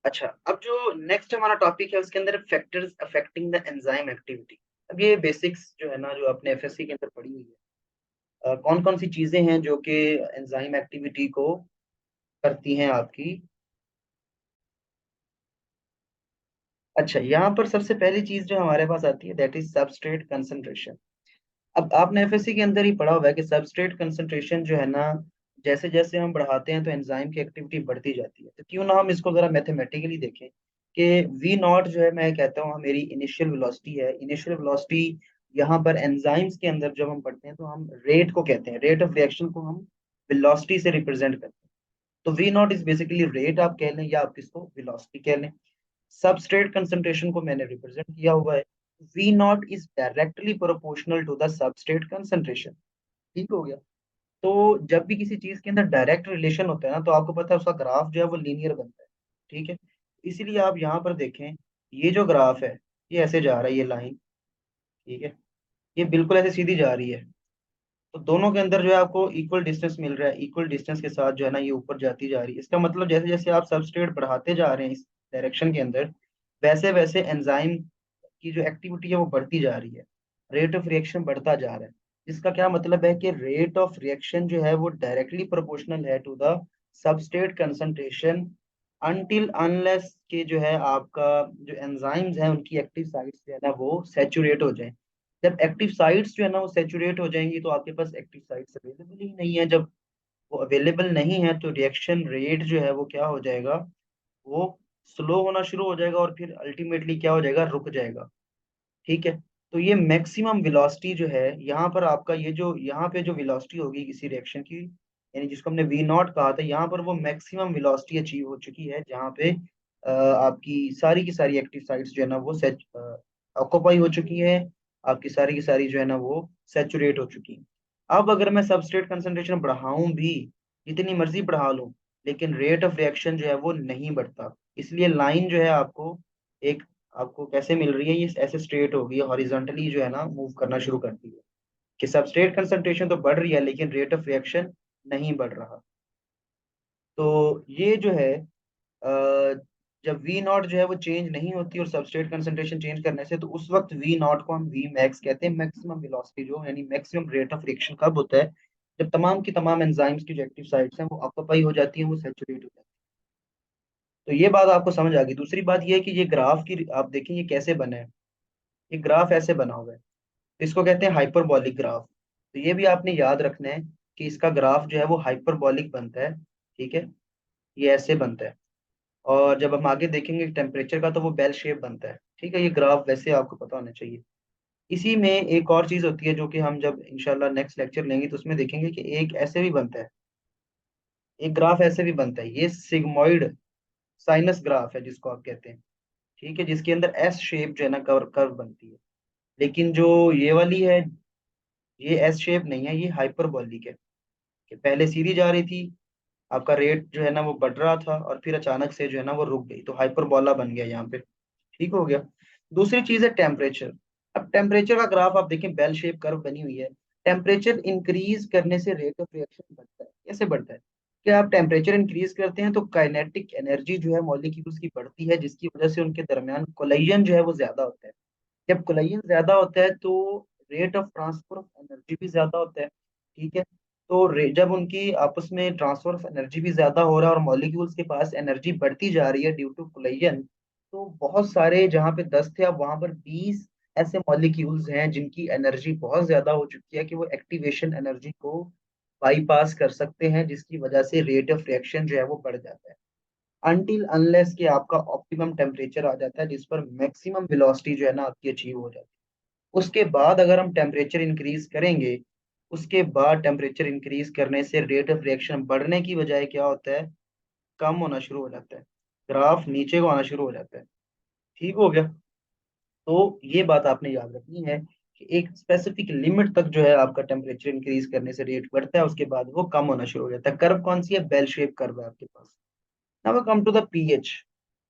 अच्छा, अब जो नेक्स्ट हमारा टॉपिक है उसके अंदर factors affecting the enzyme activity. अब ये बेसिक्स जो है ना, जो आपने एफएससी के अंदर पढ़ी हुई है, कौन कौन सी चीजें हैं जो कि एंजाइम एक्टिविटी को करती हैं आपकी। अच्छा, यहाँ पर सबसे पहली चीज जो हमारे पास आती है दैट इज सबस्ट्रेट कंसंट्रेशन। अब आपने एफएससी के अंदर ही पढ़ा हुआ है कि सबस्ट्रेट कंसंट्रेशन जो है ना, जैसे जैसे हम बढ़ाते हैं तो एंजाइम की एक्टिविटी बढ़ती जाती है। तो क्यों ना हम इसको जरा मैथमेटिकली देखें कि वी नॉट जो है, मैं कहता हूँ मेरी इनिशियल वेलोसिटी है। इनिशियल वेलोसिटी यहाँ पर एंजाइम्स के अंदर जब हम पढ़ते हैं तो हम रेट को कहते हैं, रेट ऑफ रिएक्शन को हम वेलोसिटी से रिप्रेजेंट करते हैं। तो V naught is basically rate आप कह लें या आप इसको वेलोसिटी कह लें। सबस्ट्रेट कंसंट्रेशन को मैंने रिप्रेजेंट किया हुआ है। V naught is directly proportional to the substrate concentration. ठीक हो गया। तो जब भी किसी चीज के अंदर डायरेक्ट रिलेशन होता है ना, तो आपको पता है उसका ग्राफ जो है वो लीनियर बनता है। ठीक है। इसीलिए आप यहाँ पर देखें, ये जो ग्राफ है ये ऐसे जा रहा है, ये लाइन। ठीक है। ये बिल्कुल ऐसे सीधी जा रही है। तो दोनों के अंदर जो है आपको इक्वल डिस्टेंस मिल रहा है। इक्वल डिस्टेंस के साथ जो है ना ये ऊपर जाती जा रही है। इसका मतलब जैसे जैसे आप सबस्ट्रेट बढ़ाते जा रहे हैं इस डायरेक्शन के अंदर, वैसे वैसे एंजाइम की जो एक्टिविटी है वो बढ़ती जा रही है। रेट ऑफ रिएक्शन बढ़ता जा रहा है। इसका क्या मतलब है कि रेट ऑफ रिएक्शन जो है वो डायरेक्टली प्रोपोर्शनल है to the substrate concentration, until unless के जो है आपका जो एंजाइम्स हैं उनकी एक्टिव साइट्स जो है ना वो सैचुरेट हो जाए। जब एक्टिव साइट्स जो है ना वो सैचुरेट हो जाएंगी तो आपके पास एक्टिव साइट्स अवेलेबल ही नहीं है। जब वो अवेलेबल नहीं है तो रिएक्शन रेट जो है वो क्या हो जाएगा, वो स्लो होना शुरू हो जाएगा और फिर अल्टीमेटली क्या हो जाएगा, रुक जाएगा। ठीक है। तो ये मैक्सिमम वेलोसिटी जो है यहाँ पर आपका, ये जो यहाँ पे जो वेलोसिटी होगी किसी रिएक्शन की, यानी जिसको हमने वी नॉट कहा था, यहाँ पर वो मैक्सिमम वेलोसिटी अचीव हो चुकी है जहाँ पे आपकी सारी की सारी एक्टिव साइट्स जो है ना वो ऑक्यूपाई हो चुकी है। आपकी सारी की सारी जो है ना वो सेचुरेट हो चुकी है। अब अगर मैं सबस्ट्रेट कंसंट्रेशन बढ़ाऊं भी, जितनी मर्जी बढ़ा लूं, लेकिन रेट ऑफ रिएक्शन जो है वो नहीं बढ़ता। इसलिए लाइन जो है आपको एक, आपको कैसे मिल रही है, ये ऐसे स्ट्रेट होगी, हॉरिजॉन्टली जो है ना मूव करना शुरू करती है कि सबस्ट्रेट कंसंट्रेशन तो बढ़ रही है लेकिन रेट ऑफ रिएक्शन नहीं बढ़ रहा। तो ये जो है, जब वी नॉट जो है वो चेंज नहीं होती और सबस्ट्रेट कंसंट्रेशन चेंज करने से, तो उस वक्त वी नॉट को हम वी मैक्स कहते हैं। मैक्सिमम वेलोसिटी जो यानी मैक्सिमम रेट ऑफ रिएक्शन कब होता है, जब तमाम की तमाम एंजाइम्स की जो एक्टिव साइट्स हैं वो ऑक्यूपाई हो जाती हैं, वो सेचुरेट हो जाती है। तो ये बात आपको समझ आ गई। दूसरी बात ये है कि ये ग्राफ की आप देखें ये कैसे बना है। ये ग्राफ ऐसे बना हुआ है, इसको कहते हैं हाइपरबॉलिक ग्राफ। तो ये भी आपने याद रखना है कि इसका ग्राफ जो है वो हाइपरबॉलिक बनता है। ठीक है। ये ऐसे बनता है। और जब हम आगे देखेंगे टेम्परेचर का तो वो बेल शेप बनता है। ठीक है। ये ग्राफ वैसे आपको पता होना चाहिए। इसी में एक और चीज होती है जो कि हम जब इंशाल्लाह नेक्स्ट लेक्चर लेंगे तो उसमें देखेंगे कि एक ऐसे भी बनता है, एक ग्राफ ऐसे भी बनता है। ये सिग्मोइड साइनस ग्राफ है जिसको आप कहते हैं। ठीक है। जिसके अंदर एस शेप जो है ना कर्व कर्व बनती है। लेकिन जो ये वाली है, ये एस शेप नहीं है, ये हाइपरबॉलिक है कि पहले सीधी जा रही थी, आपका रेट जो है ना वो बढ़ रहा था और फिर अचानक से जो है ना वो रुक गई, तो हाइपरबोला बन गया यहाँ पे। ठीक हो गया। दूसरी चीज है टेम्परेचर। अब टेम्परेचर का ग्राफ आप देखें, बेल शेप कर्व बनी हुई है। टेम्परेचर इंक्रीज करने से रेट ऑफ रिएक्शन बढ़ता है। कैसे बढ़ता है कि आप टेम्परेचर इंक्रीज करते हैं तो काइनेटिक एनर्जी जो है मॉलिक्यूल्स की बढ़ती है, जिसकी वजह से उनके दरमियान कोलाइजन जो है वो ज्यादा होता है। जब कोलाइजन ज्यादा होता है तो rate of transfer of energy भी ज्यादा होता है। ठीक है। तो जब उनकी आपस में ट्रांसफर ऑफ एनर्जी भी ज्यादा हो रहा है और मॉलिक्यूल्स के पास एनर्जी बढ़ती जा रही है ड्यू टू कोलाइजन, तो बहुत सारे, जहाँ पे 10 थे अब वहां पर 20 ऐसे मॉलिक्यूल्स हैं जिनकी एनर्जी बहुत ज्यादा हो चुकी है कि वो एक्टिवेशन एनर्जी को बाईपास कर सकते हैं, जिसकी वजह से रेट ऑफ रिएक्शन जो है वो बढ़ जाता है। अनटिल अनलेस कि आपका ऑप्टिमम टेम्परेचर आ जाता है जिस पर मैक्सिमम वेलोसिटी जो है ना आपकी अचीव हो जाती है। उसके बाद अगर हम टेम्परेचर इंक्रीज करेंगे, उसके बाद टेम्परेचर इंक्रीज करने से रेट ऑफ रिएक्शन बढ़ने की बजाय क्या होता है, कम होना शुरू हो जाता है। ग्राफ नीचे को आना शुरू हो जाता है। ठीक हो गया। तो ये बात आपने याद रखनी है कि एक स्पेसिफिक लिमिट तक जो है आपका टेम्परेचर इंक्रीज करने से रेट बढ़ता है, उसके बाद वो कम होना शुरू हो जाता है। कर्व कौन सी है, बेल शेप कर्व है आपके पास। Now come to the PH.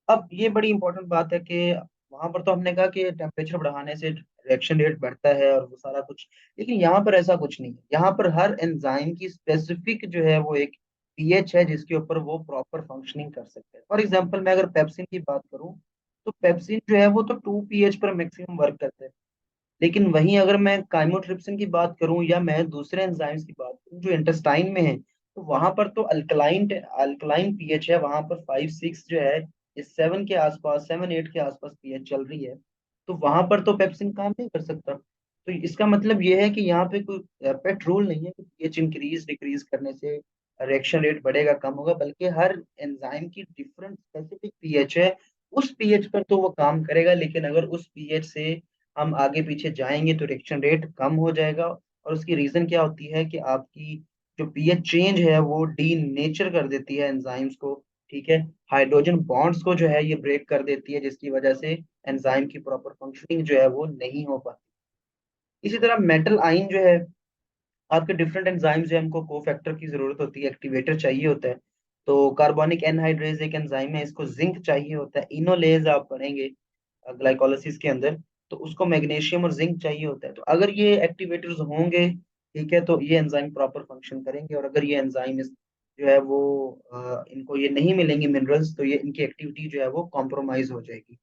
अब ये बड़ी इंपॉर्टेंट बात है कि वहां पर तो हमने कहा कि टेम्परेचर बढ़ाने से रिएक्शन रेट बढ़ता है और वो सारा कुछ, लेकिन यहाँ पर ऐसा कुछ नहीं है। यहाँ पर हर एंजाइम की स्पेसिफिक जो है वो एक पीएच है जिसके ऊपर वो प्रॉपर फंक्शनिंग कर सकते हैं। फॉर एग्जांपल मैं अगर पेप्सिन की बात करूं, तो पेप्सिन जो है वो तो 2 पीएच पर मैक्सिमम वर्क करते हैं। लेकिन वहीं अगर मैं काइमोट्रिप्सिन की बात करूं या मैं दूसरे एंजाइम्स की बात करूं जो इंटेस्टाइन में है, तो वहां पर तो अल्कलाइन अल्कलाइन पीएच है, वहां पर 5-6 जो है, इस 7 के आसपास, 7-8 के आसपास पीएच चल रही है। तो वहां पर तो पेप्सिन काम नहीं कर सकता। तो इसका मतलब ये है कि यहाँ पे कोई पेट रूल नहीं है कि पीएच इंक्रीज डिक्रीज करने से रिएक्शन रेट बढ़ेगा कम होगा, बल्कि हर एंजाइम की डिफरेंट स्पेसिफिक पीएच है। उस पीएच पर तो वो काम करेगा, लेकिन अगर उस पीएच से हम आगे पीछे जाएंगे तो रिएक्शन रेट कम हो जाएगा। और उसकी रीजन क्या होती है कि आपकी जो पीएच चेंज है वो डी नेचर कर देती है एंजाइम्स को। ठीक है, हाइड्रोजन बॉन्ड्स को जो है ये ब्रेक कर देती है, जिसकी वजह से एंजाइम की प्रॉपर फंक्शनिंग जो है वो नहीं हो पाती। इसी तरह मेटल आयन जो है, आपके डिफरेंट एंजाइम्स है, हमको कोफैक्टर की जरूरत होती है, एक्टिवेटर चाहिए होता है। तो कार्बोनिक एनहाइड्रेज एक एंजाइम है, इसको जिंक चाहिए होता है। इनोलेज आप पढ़ेंगे ग्लाइकोलाइसिस के अंदर, तो उसको मैग्नीशियम और जिंक चाहिए होता है। तो अगर ये एक्टिवेटर्स होंगे, ठीक है, तो ये एंजाइम प्रॉपर फंक्शन करेंगे। और अगर ये एंजाइम जो है वो इनको ये नहीं मिलेंगे मिनरल्स, तो ये इनकी एक्टिविटी जो है वो कॉम्प्रोमाइज हो जाएगी।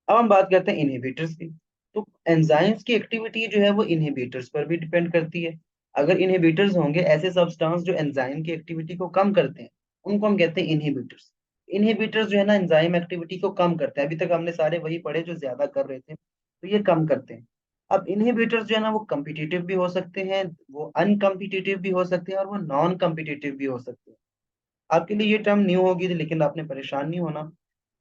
अब हम बात करते हैं इनहिबिटर्स की। तो एंजाइम्स की एक्टिविटी जो है वो इनहिबिटर्स पर भी डिपेंड करती है। अगर इनहिबिटर्स होंगे, ऐसे सब्सटेंस जो एंजाइम की एक्टिविटी को कम करते हैं, उनको हम कहते हैं इनहिबिटर्स। इनहिबिटर्स जो है ना एंजाइम एक्टिविटी को कम करते हैं। अभी तक हमने सारे वही पढ़े जो ज्यादा कर रहे थे, तो ये कम करते हैं। अब इनहिबिटर्स जो है ना वो कम्पिटिटिव भी हो सकते हैं, वो अनकम्पिटिटिव भी हो सकते हैं, और वो नॉन कम्पिटिटिव भी हो सकते हैं। आपके लिए ये टर्म न्यू होगी, लेकिन आपने परेशान नहीं होना।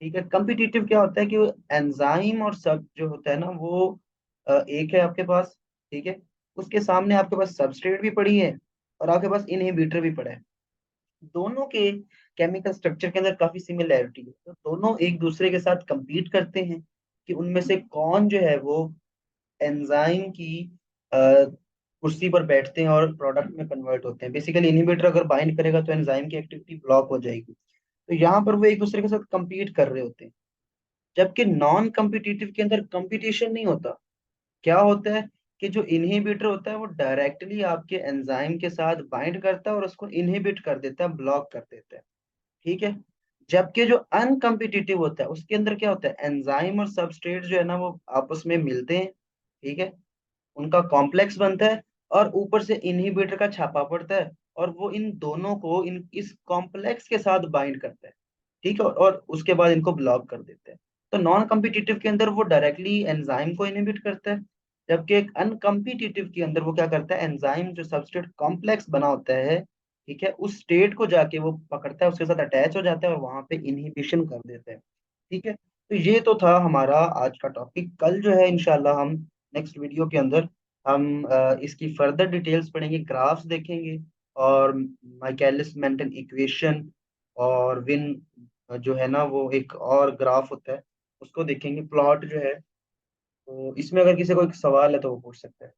ठीक है, कम्पिटिटिव क्या होता है कि एंजाइम और सब जो होता है ना वो एक है आपके पास। ठीक है, उसके सामने आपके पास सबस्ट्रेट भी पड़ी है और आपके पास इनहिबिटर भी पड़ा है। दोनों के केमिकल स्ट्रक्चर के अंदर काफी सिमिलैरिटी है, तो दोनों एक दूसरे के साथ compete करते हैं कि उनमें से कौन जो है वो एंजाइम की अ, कुर्सी पर बैठते हैं और प्रोडक्ट में कन्वर्ट होते हैं। बेसिकली इनहिबिटर अगर बाइंड करेगा तो एंजाइम की एक्टिविटी ब्लॉक हो जाएगी। तो यहाँ पर वो एक दूसरे के साथ compete कर रहे होते हैं। जबकि नॉन कम्पिटिटिव के अंदर कंपटीशन नहीं होता। क्या होता है कि जो इनहिबिटर होता है वो डायरेक्टली आपके एंजाइम के साथ बाइंड करता है और उसको इनहिबिट कर देता है, ब्लॉक कर देता है। ठीक है, जबकि जो अनकम्पिटिटिव होता है उसके अंदर क्या होता है, एंजाइम और सबस्ट्रेट जो है ना वो आपस में मिलते हैं। ठीक है, उनका कॉम्प्लेक्स बनता है और ऊपर से इनहिबिटर का छापा पड़ता है, और वो इन दोनों को इन इस कॉम्प्लेक्स के साथ बाइंड करता है। ठीक है, और उसके बाद इनको ब्लॉक कर देते हैं। तो नॉन कम्पिटिटिव के अंदर वो डायरेक्टली एंजाइम को इनहिबिट करता है, जबकि एक अनकम्पिटिटिव के अंदर वो क्या करता है, एंजाइम जो सबस्ट्रेट कॉम्प्लेक्स बना होता है, ठीक है, उस स्टेट को जाके वो पकड़ता है, उसके साथ अटैच हो जाता है और वहां पे इनहिबिशन कर देता है। ठीक है, तो ये तो था हमारा आज का टॉपिक। कल जो है इंशाल्लाह हम नेक्स्ट वीडियो के अंदर हम इसकी फर्दर डिटेल्स पढ़ेंगे, ग्राफ्स देखेंगे, और माइकलिस मेंटन इक्वेशन, और विन जो है ना वो एक और ग्राफ होता है, उसको देखेंगे, प्लॉट जो है। तो इसमें अगर किसी को एक सवाल है तो वो पूछ सकता है।